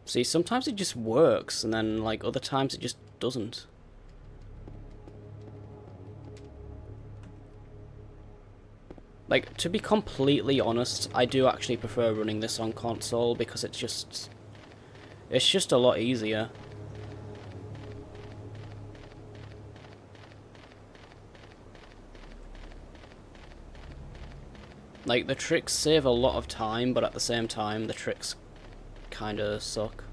See, sometimes it just works, and then, like, other times it just doesn't. Like, to be completely honest, I do actually prefer running this on console, because it's just a lot easier. Like, the tricks save a lot of time, but at the same time, the tricks kinda suck.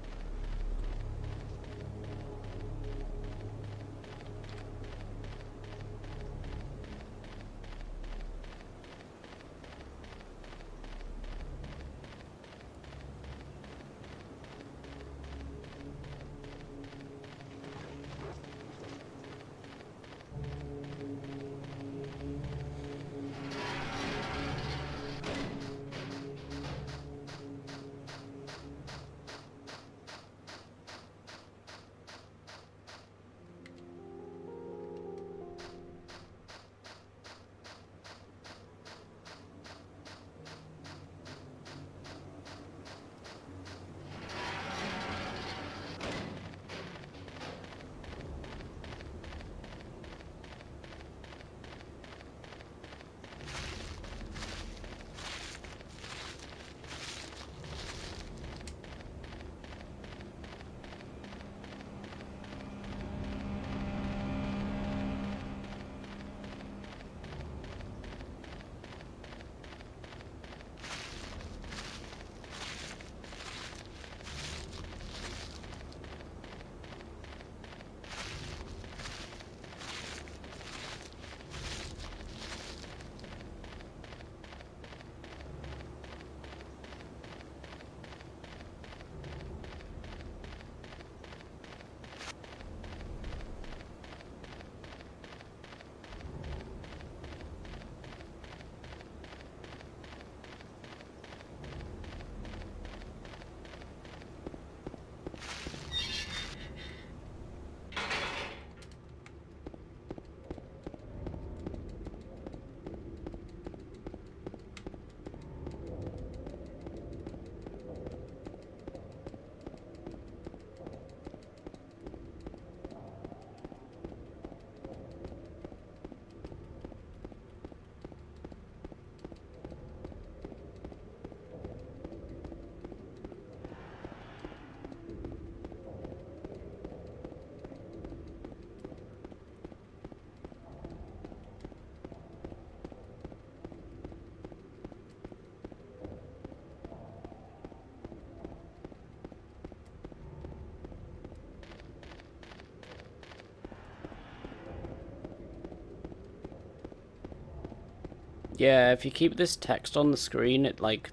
Yeah, if you keep this text on the screen, it, like,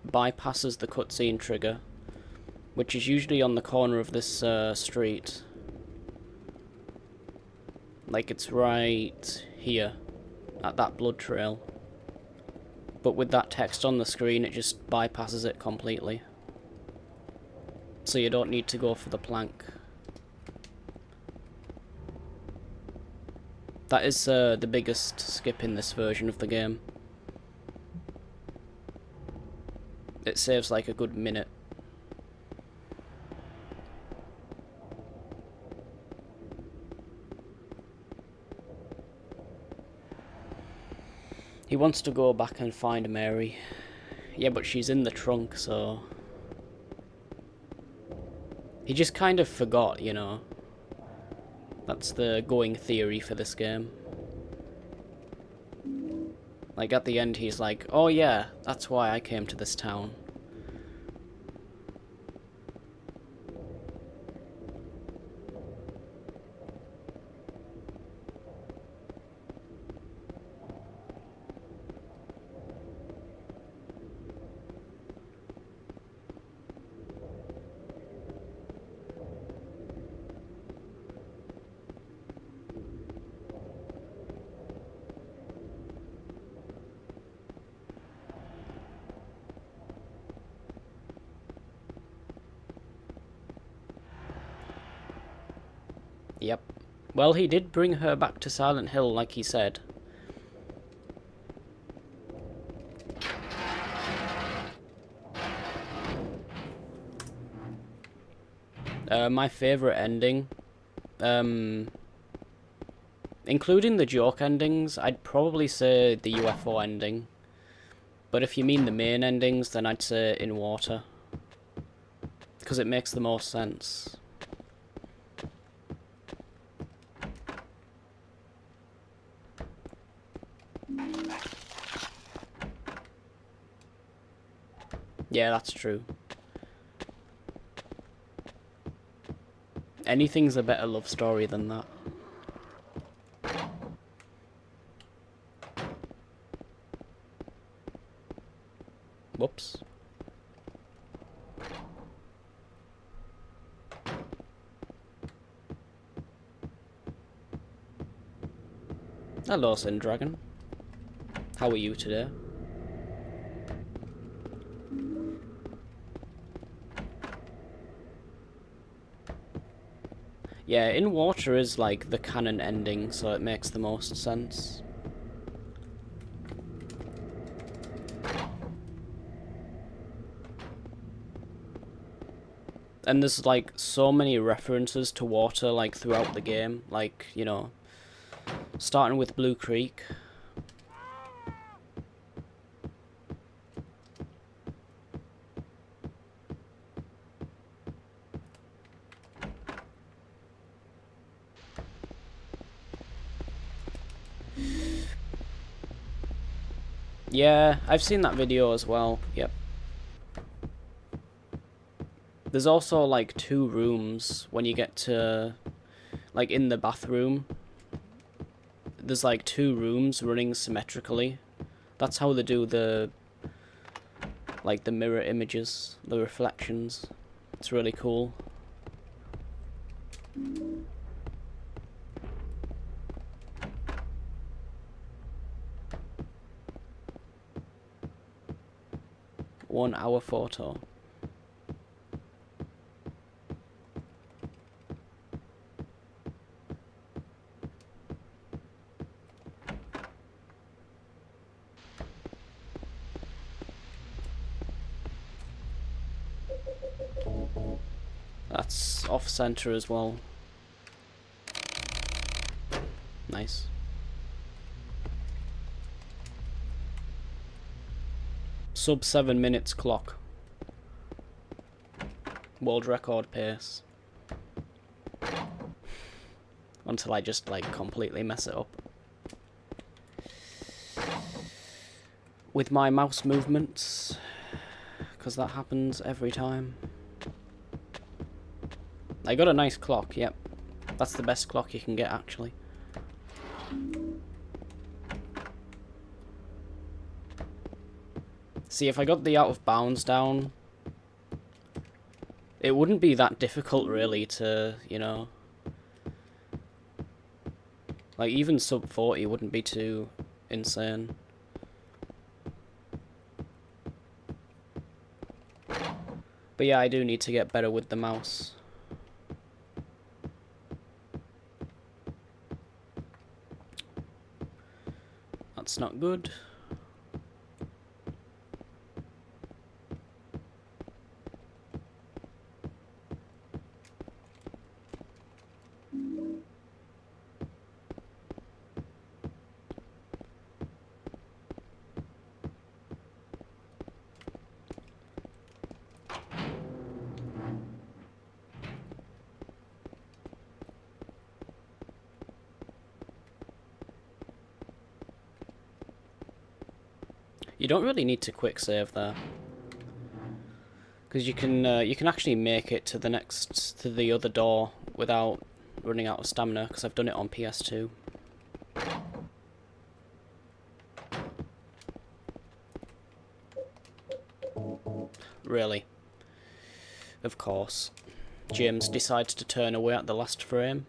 bypasses the cutscene trigger, which is usually on the corner of this street. Like, it's right here, at that blood trail. But with that text on the screen, it just bypasses it completely. So you don't need to go for the plank. That is the biggest skip in this version of the game. It saves like a good minute. He wants to go back and find Mary. Yeah, but she's in the trunk, so... He just kind of forgot, you know. That's the going theory for this game. Like, at the end he's like, oh yeah, that's why I came to this town. Yep. Well, he did bring her back to Silent Hill, like he said. My favourite ending, including the joke endings, I'd probably say the UFO ending. But if you mean the main endings, then I'd say In Water. Because it makes the most sense. Yeah, that's true. Anything's a better love story than that. Whoops. Hello, Sin Dragon. How are you today? Yeah, In Water is like the canon ending, so it makes the most sense. And there's like so many references to water like throughout the game, like, you know, starting with Blue Creek. Yeah, I've seen that video as well, yep. There's also like 2 rooms when you get to, like, in the bathroom. There's like 2 rooms running symmetrically. That's how they do the, like, the mirror images, the reflections. It's really cool. One-hour photo. That's off-center as well. Nice. Sub 7 minutes clock. World record pace. Until I just, like, completely mess it up. With my mouse movements. Because that happens every time. I got a nice clock, yep. That's the best clock you can get, actually. See, if I got the out of bounds down, it wouldn't be that difficult, really, to, you know... Like, even sub 40 wouldn't be too insane. But yeah, I do need to get better with the mouse. That's not good. You don't really need to quick save there, because you can actually make it to the other door without running out of stamina. Because I've done it on PS2. Really, of course, James decides to turn away at the last frame.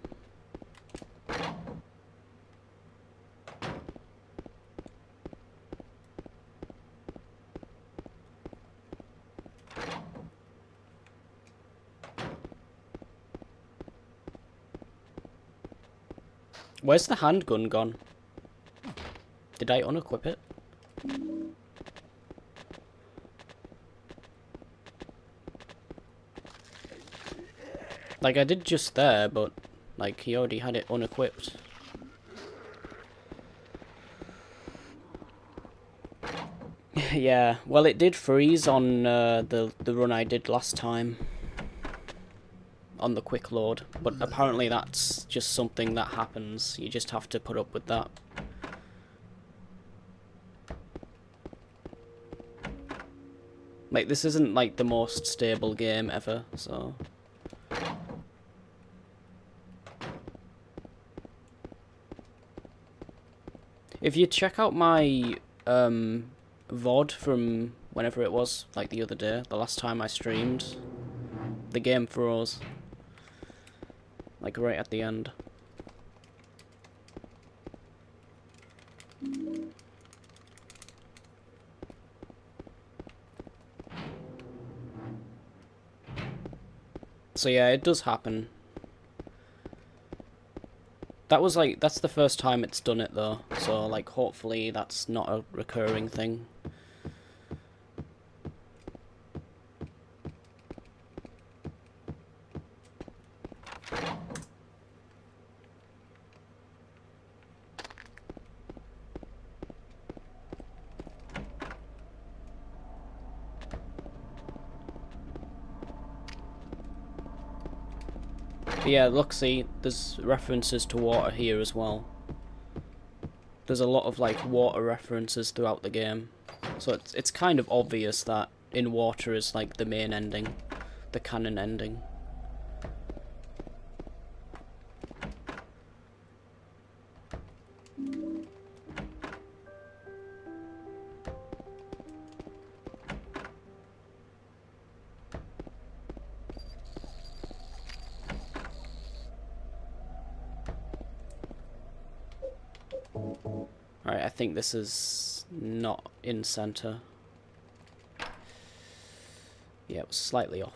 Where's the handgun gone? Did I unequip it? Like, I did just there, but, like, he already had it unequipped. Yeah, well, it did freeze on the run I did last time. On the quick load. But apparently that's just something that happens. You just have to put up with that. Like, this isn't, like, the most stable game ever, so... If you check out my VOD from whenever it was, like the other day, the last time I streamed, the game froze. Like right at the end. So yeah, it does happen. That was like, that's the first time it's done it though, so like hopefully that's not a recurring thing. But yeah, look, see, there's references to water here as well. There's a lot of like water references throughout the game. So it's kind of obvious that in water is like the main ending, the canon ending. Alright, I think this is not in center. Yeah, it was slightly off.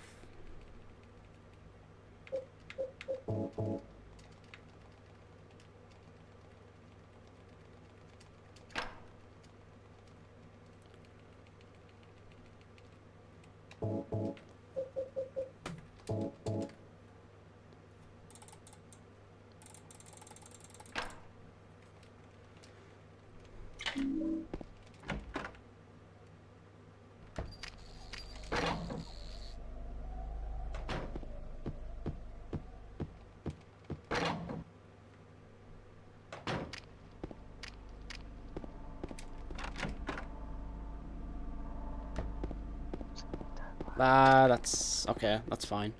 Ah, that's okay, that's fine.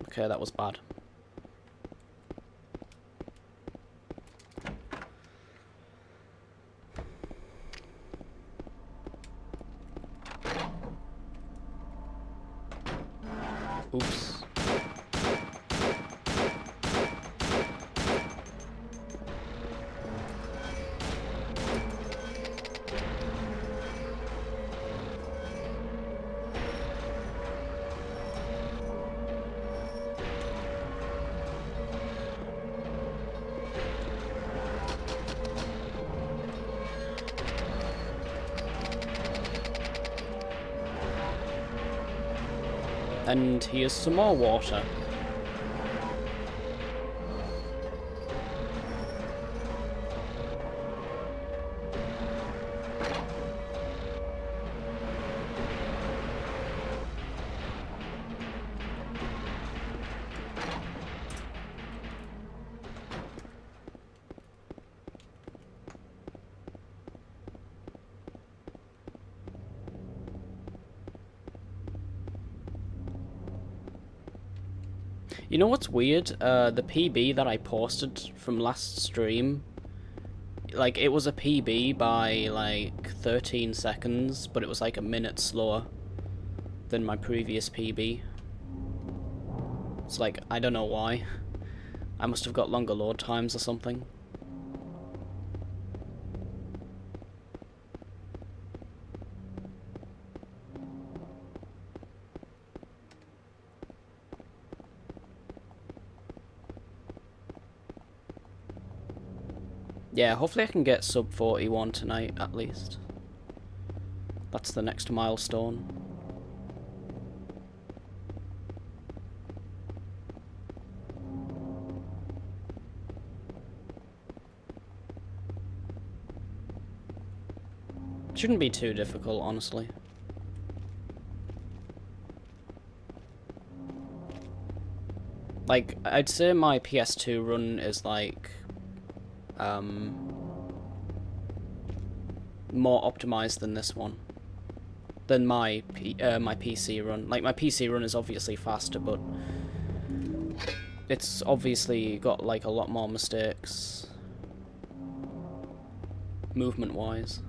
Okay, that was bad. Oops. And here's some more water. You know what's weird? The PB that I posted from last stream, like, it was a PB by, like, 13 seconds, but it was, like, a minute slower than my previous PB. It's like, I don't know why. I must have got longer load times or something. Yeah, hopefully I can get sub 41 tonight, at least. That's the next milestone. Shouldn't be too difficult, honestly. Like, I'd say my PS2 run is like more optimized than this one. Than my PC run. Like, my PC run is obviously faster, but it's obviously got like a lot more mistakes movement-wise.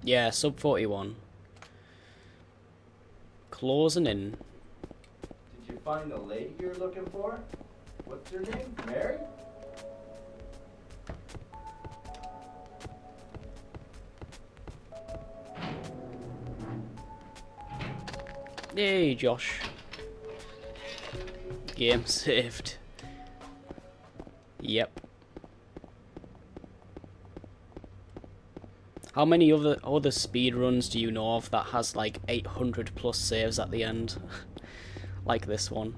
Yeah, sub 41. Closing in. Did you find the lady you're looking for? What's her name? Mary? Yay, Josh. Game saved. Yep. How many other speed runs do you know of that has like 800 plus saves at the end? Like this one.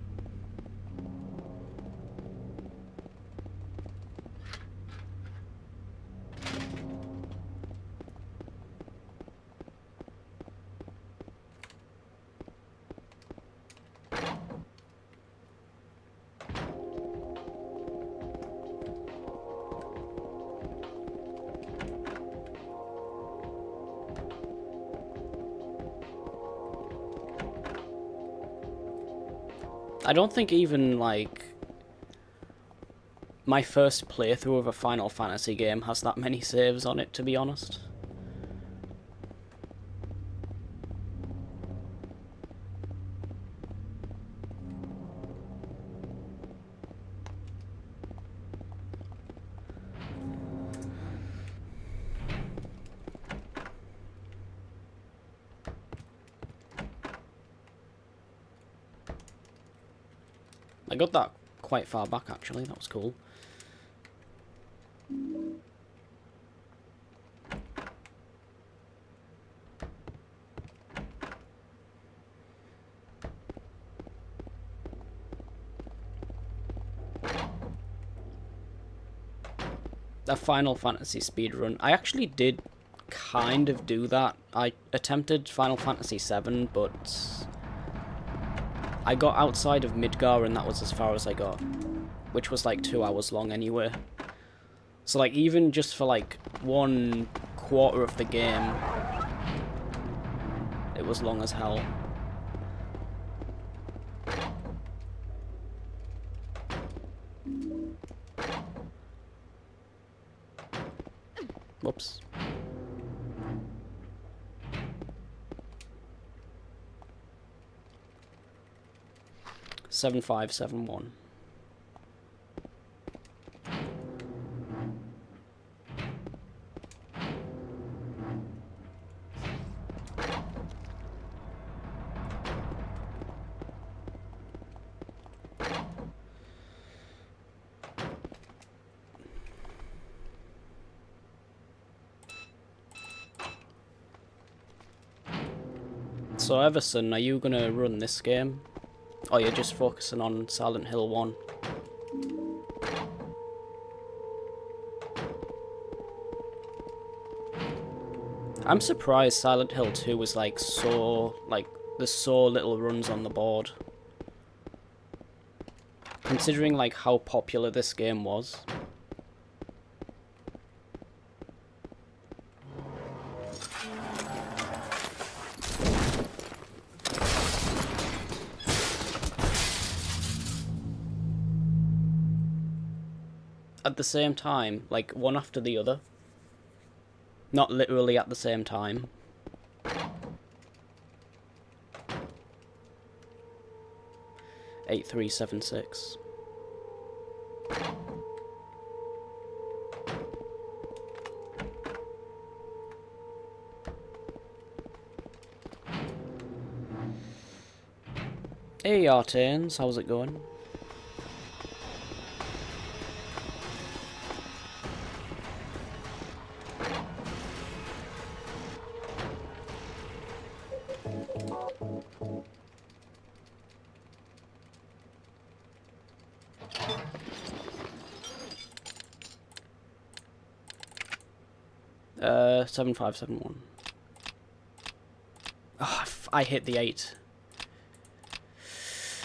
I don't think even, like, my first playthrough of a Final Fantasy game has that many saves on it, to be honest. I got that quite far back, actually. That was cool. A Final Fantasy speedrun. I actually did kind of do that. I attempted Final Fantasy VII, but I got outside of Midgar and that was as far as I got, which was like 2 hours long anyway. So like even just for like 1/4 of the game, it was long as hell. Whoops. Seven 571. So Everson, are you gonna run this game? Or you're just focusing on Silent Hill 1? I'm surprised Silent Hill 2 was like so, like, there's so little runs on the board. Considering like how popular this game was. At the same time, like one after the other. Not literally at the same time. Eight 376. Hey Artanes, how's it going? . 7571. Oh, I hit the 8.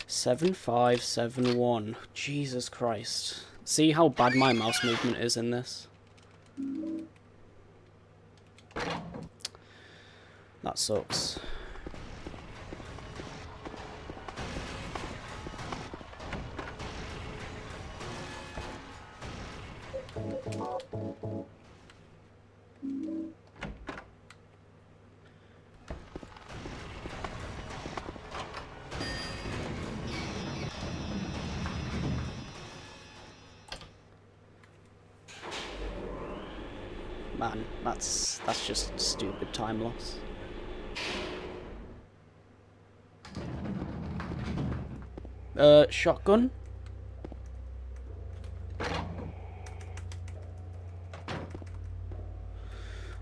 7571. Jesus Christ. See how bad my mouse movement is in this? That sucks. Man, that's just stupid time loss. Shotgun?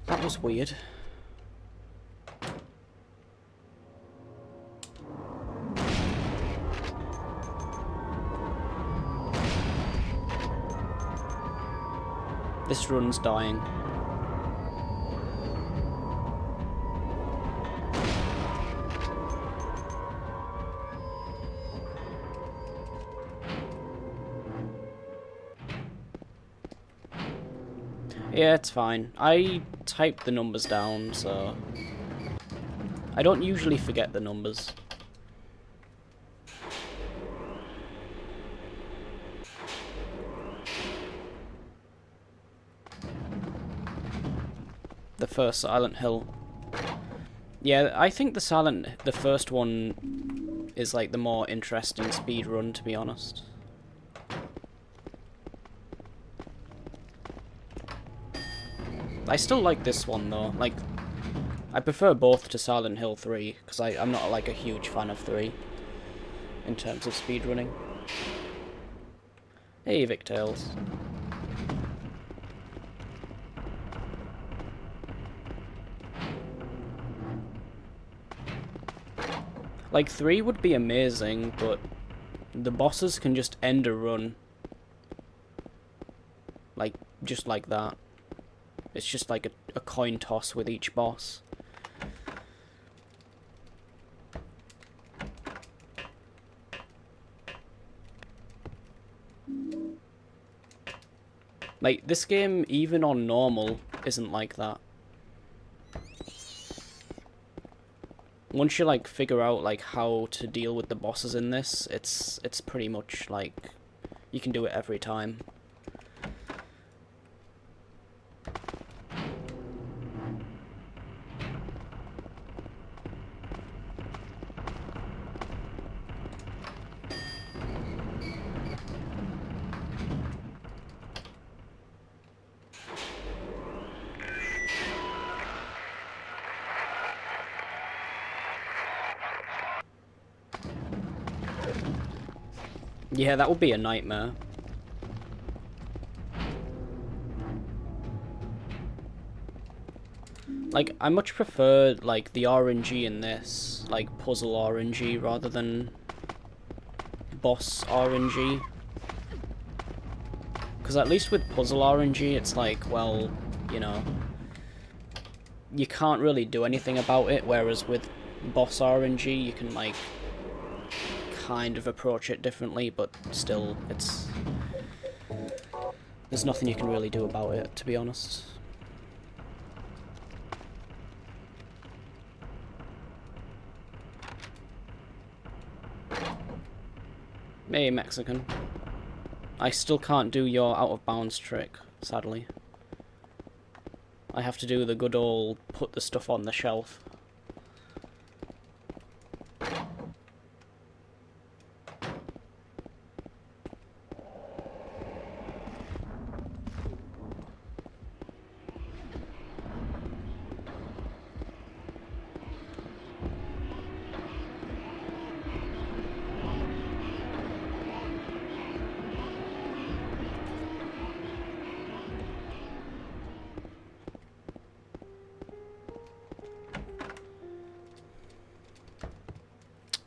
That was weird. This run's dying. Yeah, it's fine. I typed the numbers down, so I don't usually forget the numbers. The first Silent Hill. Yeah, I think the first one is like the more interesting speed run, to be honest. I still like this one though. Like, I prefer both to Silent Hill 3 because I'm not like a huge fan of 3 in terms of speedrunning. Hey, Victails. Like, 3 would be amazing, but the bosses can just end a run. Like, just like that. It's just like a coin toss with each boss. Like, this game, even on normal, isn't like that. Once you, like, figure out, like, how to deal with the bosses in this, it's pretty much, like, you can do it every time. Yeah, that would be a nightmare. Like, I much prefer, like, the RNG in this, like, puzzle RNG rather than boss RNG. Because at least with puzzle RNG, it's like, well, you know, you can't really do anything about it, whereas with boss RNG, you can, like, kind of approach it differently, but still, there's nothing you can really do about it, to be honest. Hey, Mexican. I still can't do your out of bounds trick, sadly. I have to do the good old put the stuff on the shelf.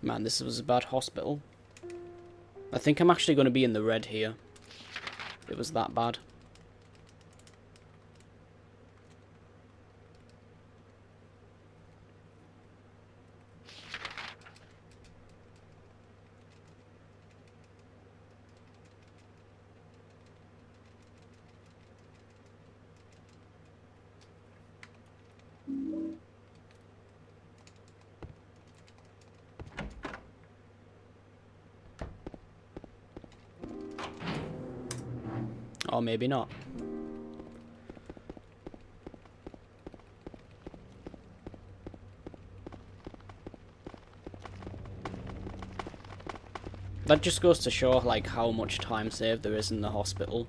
Man, this was a bad hospital. I think I'm actually going to be in the red here. It was that bad. Or maybe not. That just goes to show, like, how much time saved there is in the hospital.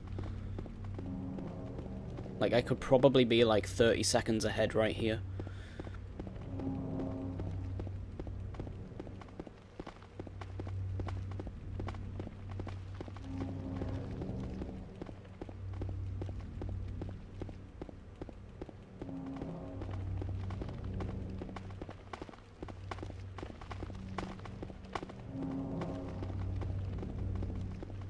Like, I could probably be, like, 30 seconds ahead right here.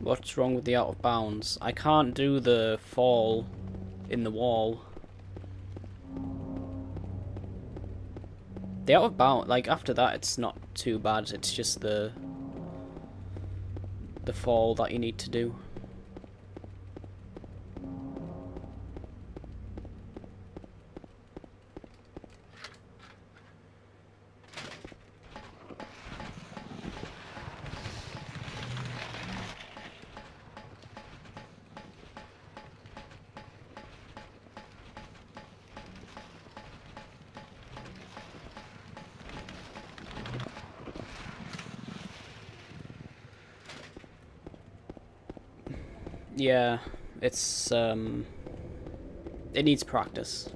What's wrong with the out of bounds? I can't do the fall in the wall. The out of bounds, like, after that it's not too bad, it's just the fall that you need to do. Yeah, it's, it needs practice.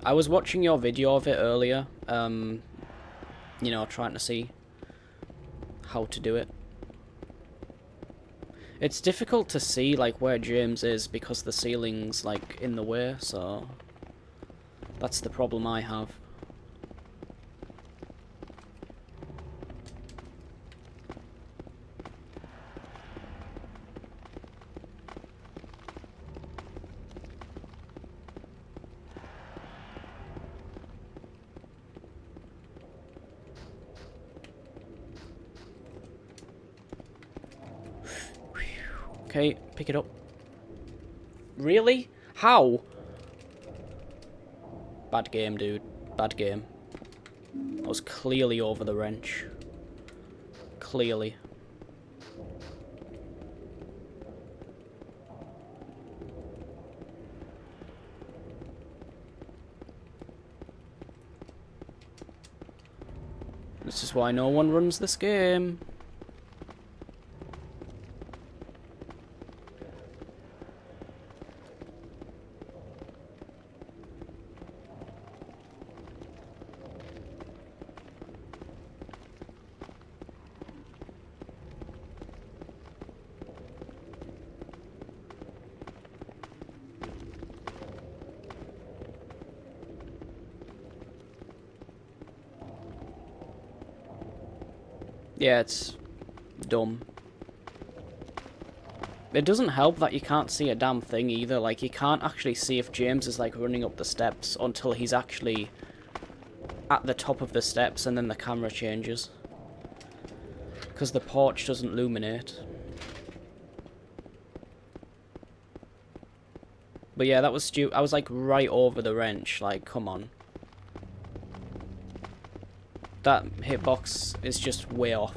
I was watching your video of it earlier, you know, trying to see how to do it. It's difficult to see, like, where James is because the ceiling's, like, in the way, so that's the problem I have. Okay, pick it up. Really? How? Bad game, dude. Bad game. I was clearly over the wrench. Clearly. This is why no one runs this game. Yeah, it's dumb. It doesn't help that you can't see a damn thing either. Like, you can't actually see if James is, like, running up the steps until he's actually at the top of the steps and then the camera changes. Because the porch doesn't illuminate. But yeah, that was stupid. I was, like, right over the wrench. Like, come on. That hitbox is just way off.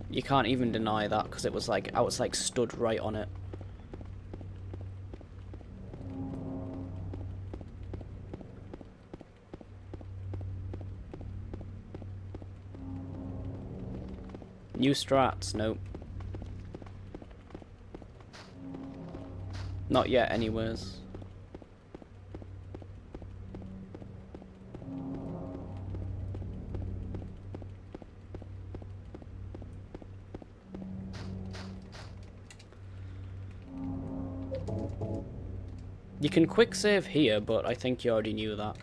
You can't even deny that because it was like I was like stood right on it. New strats, nope. Not yet anyways. You can quick save here, but I think you already knew that.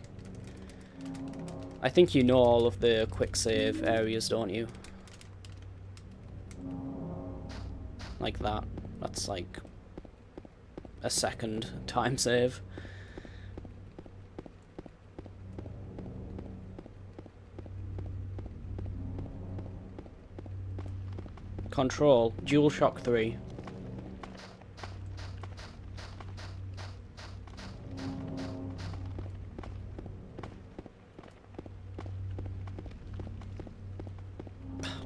I think you know all of the quick save areas, don't you? Like that. That's like a second time save. Control, DualShock 3.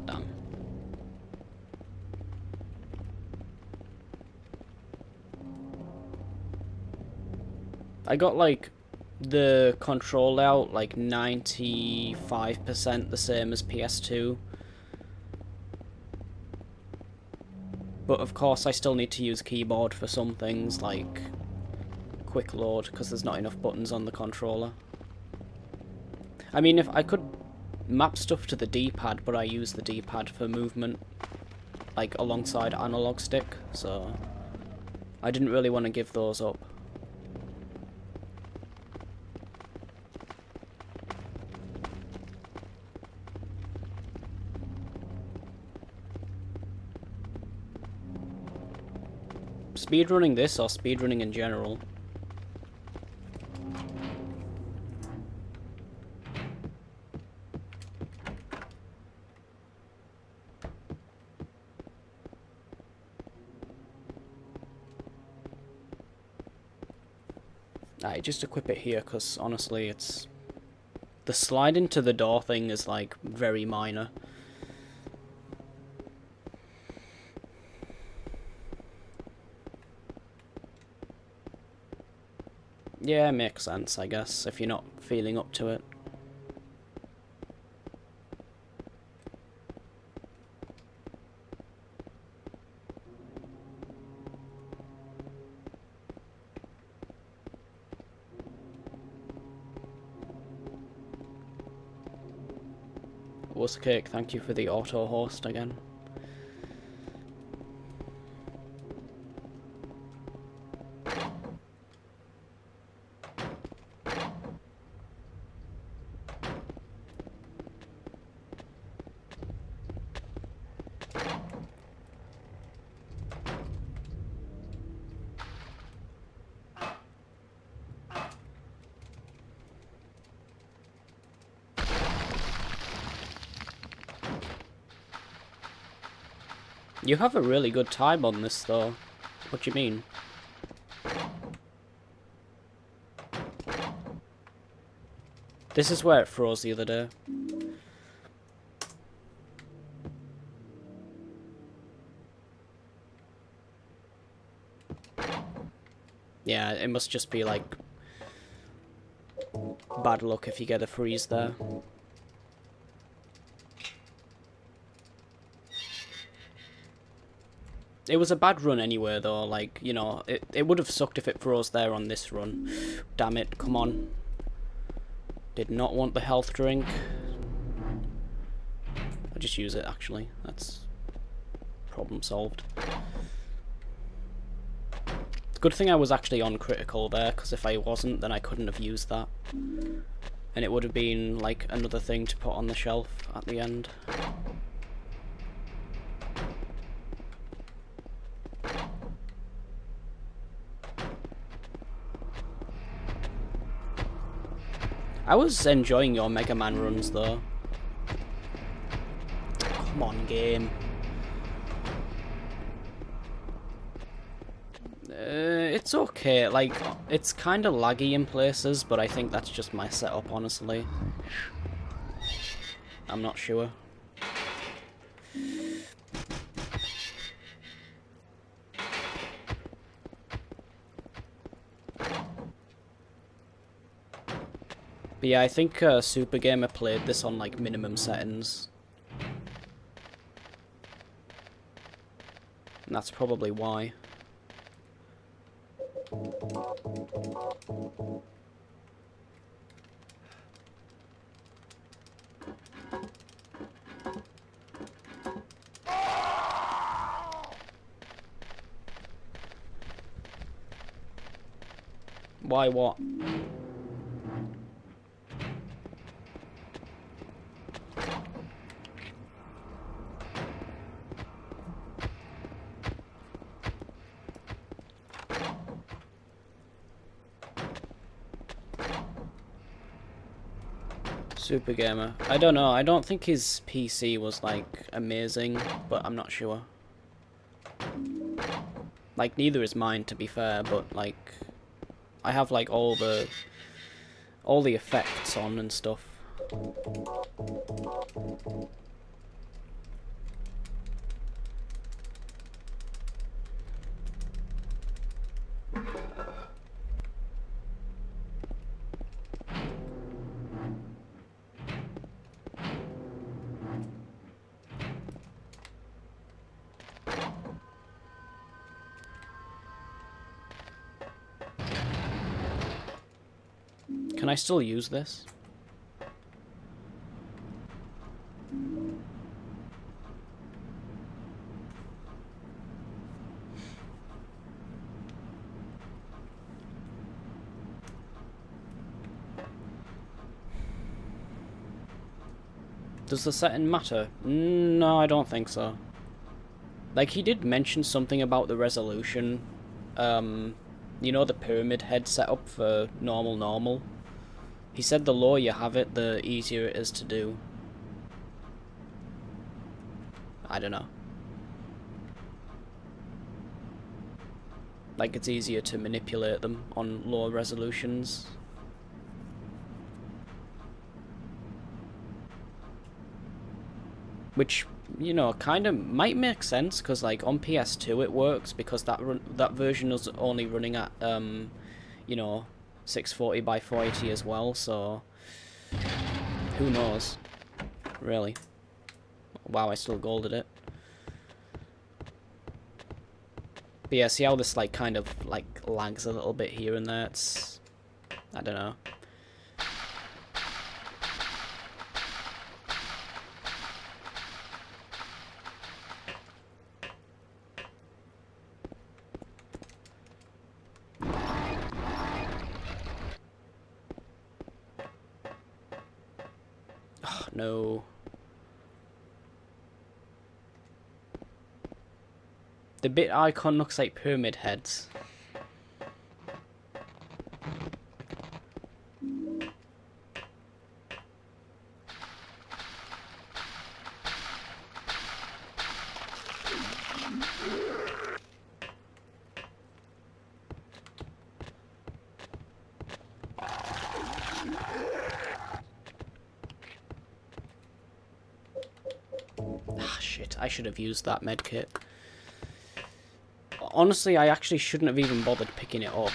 Damn. I got like the control layout like 95% the same as PS2. But of course I still need to use keyboard for some things like quick load because there's not enough buttons on the controller. I mean, if I could map stuff to the D-pad, but I use the D-pad for movement like alongside analog stick, so I didn't really want to give those up. Speedrunning this or speedrunning in general? Alright, just equip it here because honestly it's... The slide into the door thing is like very minor. Yeah, makes sense, I guess, if you're not feeling up to it. Wusscake, thank you for the auto host again. You have a really good time on this, though. What do you mean? This is where it froze the other day. Yeah, it must just be, like, bad luck if you get a freeze there. It was a bad run anyway, though, like, you know, it would have sucked if it froze there on this run. Damn it, come on. Did not want the health drink. I'll just use it, actually. That's problem solved. Good thing I was actually on critical there, because if I wasn't, then I couldn't have used that. And it would have been, like, another thing to put on the shelf at the end. I was enjoying your Mega Man runs, though. Come on, game. It's okay. Like, it's kind of laggy in places, but I think that's just my setup, honestly. I'm not sure. But yeah, I think Super Gamer played this on like minimum settings. And that's probably why. Why what? Super Gamer. I don't know. I don't think his PC was like amazing, but I'm not sure. Like neither is mine, to be fair. But like, I have like all the effects on and stuff. Can I still use this? Does the setting matter? No, I don't think so. Like, he did mention something about the resolution. You know, the pyramid head setup for normal. He said the lower you have it, the easier it is to do. I don't know. Like, it's easier to manipulate them on lower resolutions. Which, you know, kind of might make sense, because, like, on PS2 it works, because that version is only running at, you know, 640 by 480 as well, so who knows, really. Wow, I still golded it. But yeah, see how this, like, kind of, like, lags a little bit here and there? It's, I don't know. Oh, no. The bit icon looks like pyramid heads. Ah, shit, I should have used that medkit. Honestly, I actually shouldn't have even bothered picking it up.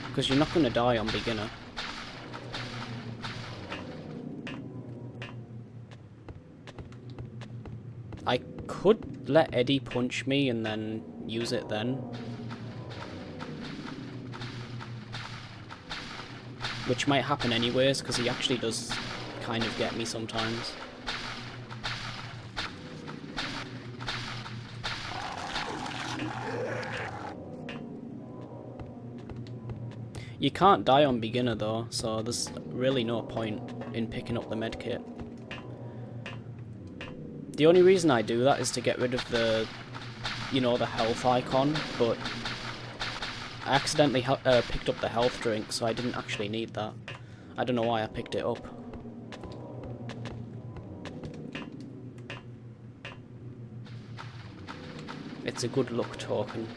Because you're not going to die on beginner. I could let Eddie punch me and then use it then. Which might happen anyways, because he actually does kind of get me sometimes. You can't die on beginner though, so there's really no point in picking up the medkit. The only reason I do that is to get rid of the, you know, the health icon, but I accidentally picked up the health drink, so I didn't actually need that. I don't know why I picked it up. It's a good luck token.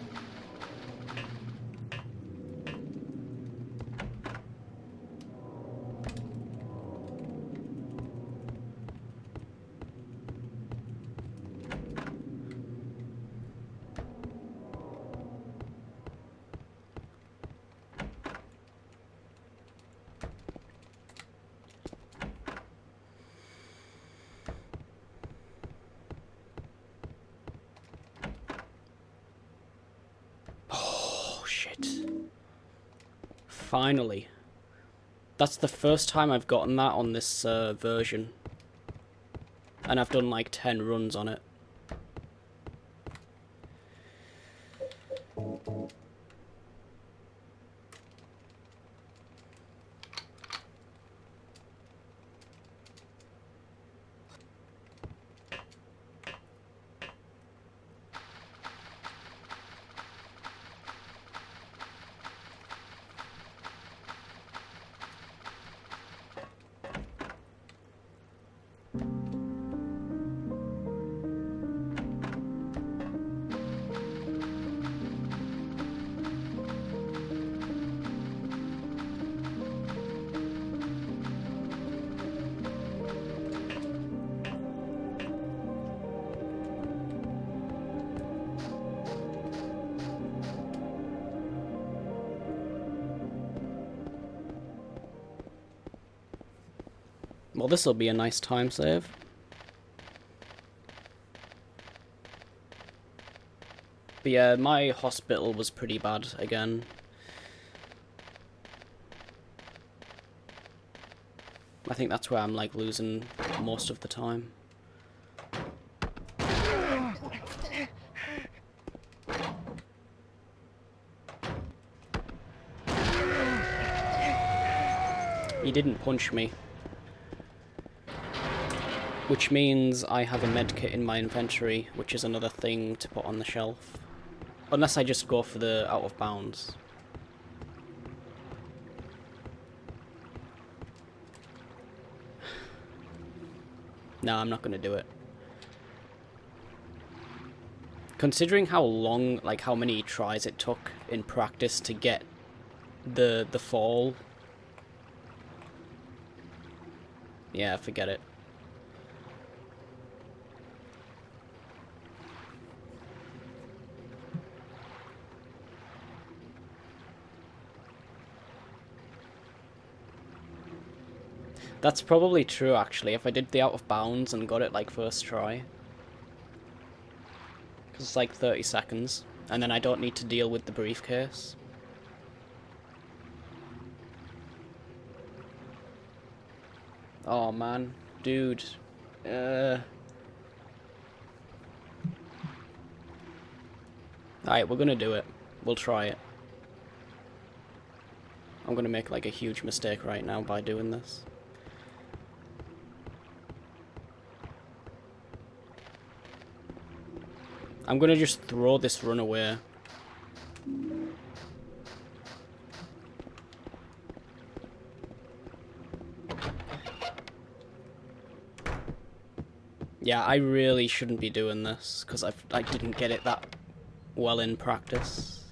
Finally. That's the first time I've gotten that on this version. And I've done like 10 runs on it. Well, this will be a nice time save. But yeah, my hospital was pretty bad again. I think that's where I'm like losing most of the time. He didn't punch me. Which means I have a medkit in my inventory, which is another thing to put on the shelf. Unless I just go for the out of bounds. No, I'm not going to do it. Considering how long, like how many tries it took in practice to get the fall. Yeah, forget it. That's probably true, actually, if I did the out of bounds and got it, like, first try. Because it's like 30 seconds, and then I don't need to deal with the briefcase. Oh, man. Dude. Alright, we're gonna do it. We'll try it. I'm gonna make, like, a huge mistake right now by doing this. I'm gonna just throw this run away. Yeah, I really shouldn't be doing this, because I didn't get it that well in practice.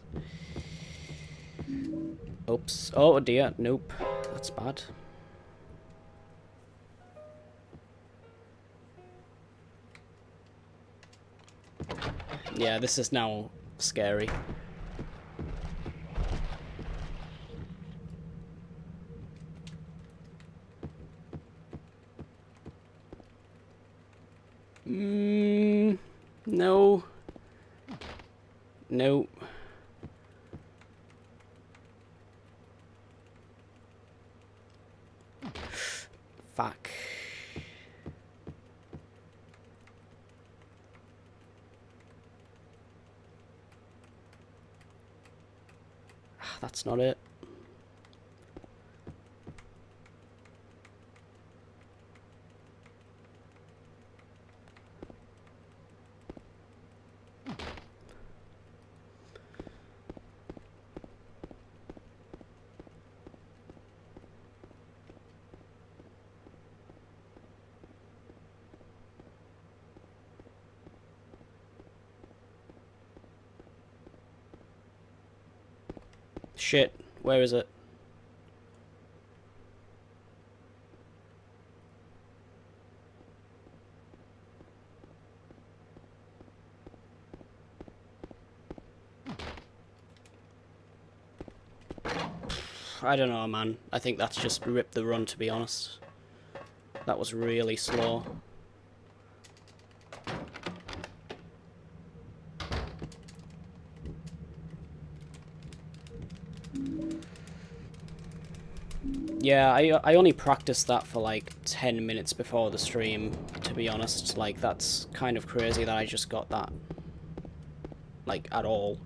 Oops. Oh dear, nope. That's bad. Yeah, this is now scary. No. No. Fuck. That's not it. Shit, where is it? I don't know, man. I think that's just ripped the run, to be honest. That was really slow. Yeah, I only practiced that for like 10 minutes before the stream, to be honest. Like, that's kind of crazy that I just got that. Like, at all.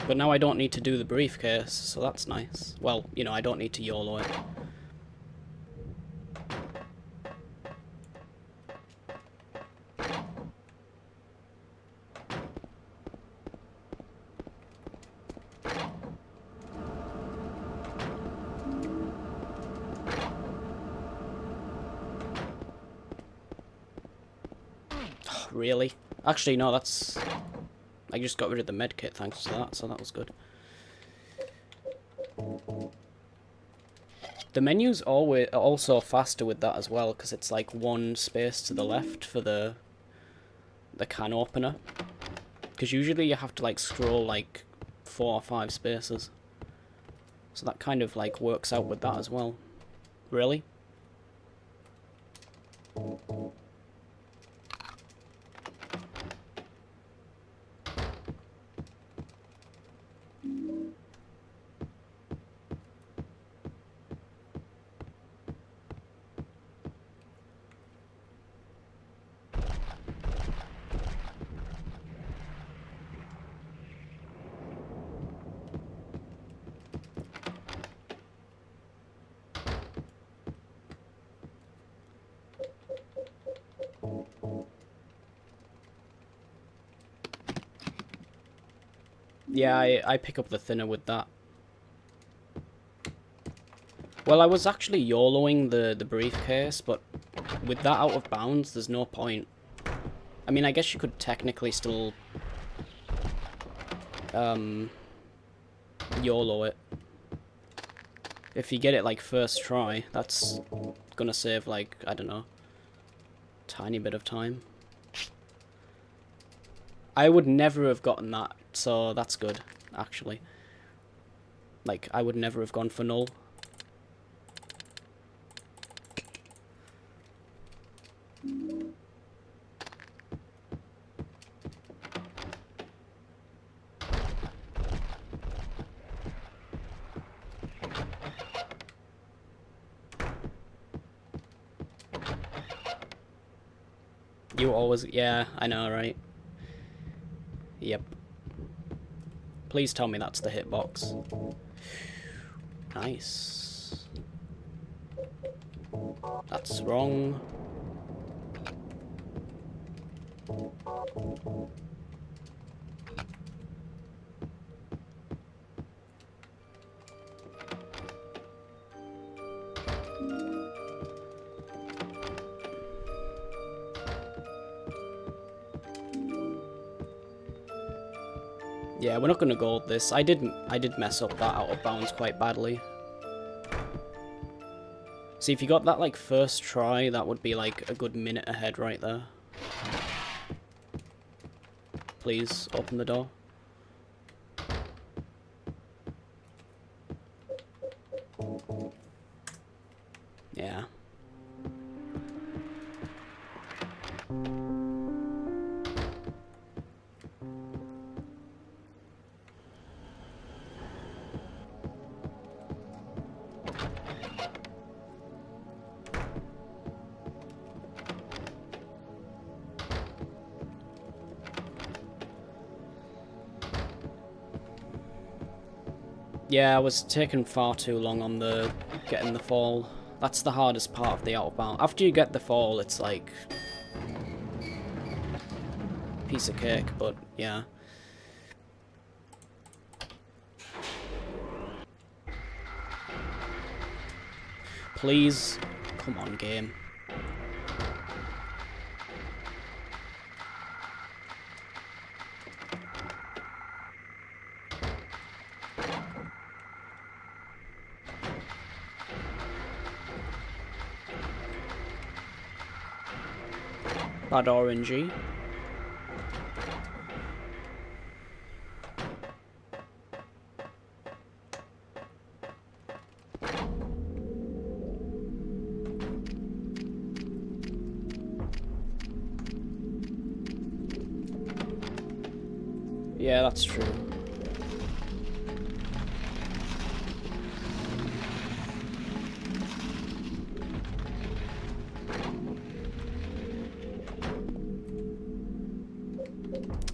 But now I don't need to do the briefcase, so that's nice. Well, you know, I don't need to YOLO it. Really? Actually, no, that's... I just got rid of the medkit thanks to that, so that was good. The menu's always also faster with that as well, because it's like one space to the left for the can opener. Because usually you have to like scroll like 4 or 5 spaces. So that kind of like works out with that as well. Really? Yeah, I pick up the thinner with that. Well, I was actually YOLOing the briefcase, but with that out of bounds, there's no point. I mean, I guess you could technically still YOLO it. If you get it like first try, that's gonna save like, I don't know, tiny bit of time. I would never have gotten that, so that's good, actually. Like, I would never have gone for null. You always... Yeah, I know, right? Yep. Please tell me that's the hitbox. Nice. That's wrong. Yeah, we're not gonna gold this. I did mess up that out of bounds quite badly. See, if you got that like first try, that would be like a good minute ahead right there. Please open the door. Yeah. Yeah, I was taking far too long on the getting the fall. That's the hardest part of the out of bounds. After you get the fall, it's like piece of cake, but yeah. Please, come on, game. Bad orangey. Yeah, that's true.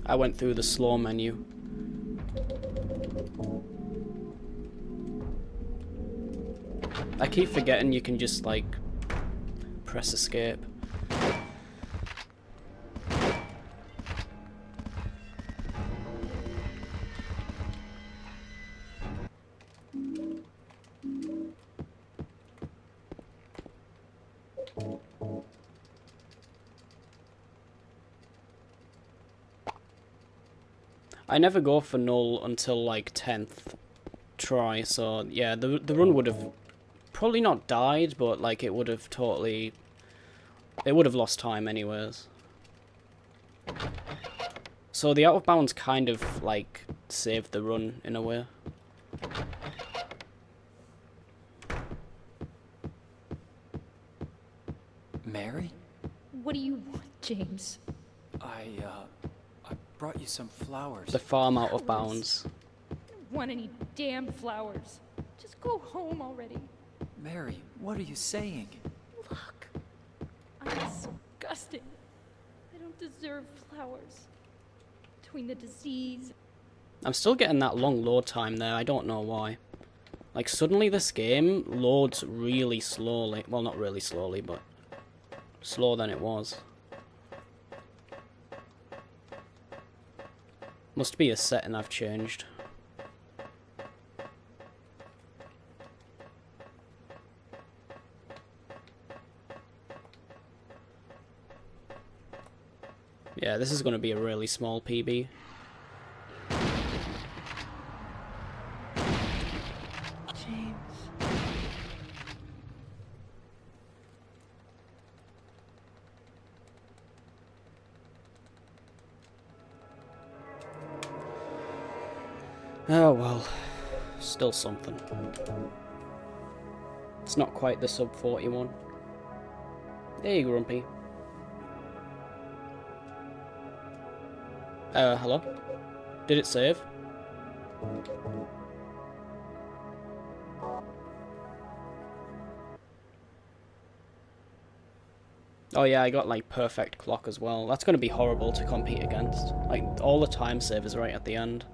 I went through the slow menu. I keep forgetting you can just, like, press escape. I never go for null until like 10th try, so yeah, the run would have probably not died, but like it would have totally, it would have lost time anyways. So the out of bounds kind of like saved the run in a way. Mary? What do you want, James? I brought you some flowers. The farm out of bounds. I don't want any damn flowers. Just go home already. Mary, what are you saying? Look, I'm disgusting. I don't deserve flowers. Between the disease. I'm still getting that long load time there, I don't know why. Like, suddenly this game loads really slowly. Well, not really slowly, but slower than it was. Must be a setting I've changed. Yeah, this is going to be a really small PB. James. Oh well, still something. It's not quite the sub 41. Hey, Grumpy. Hello? Did it save? Oh yeah, I got like perfect clock as well. That's gonna be horrible to compete against. Like, all the time savers right at the end.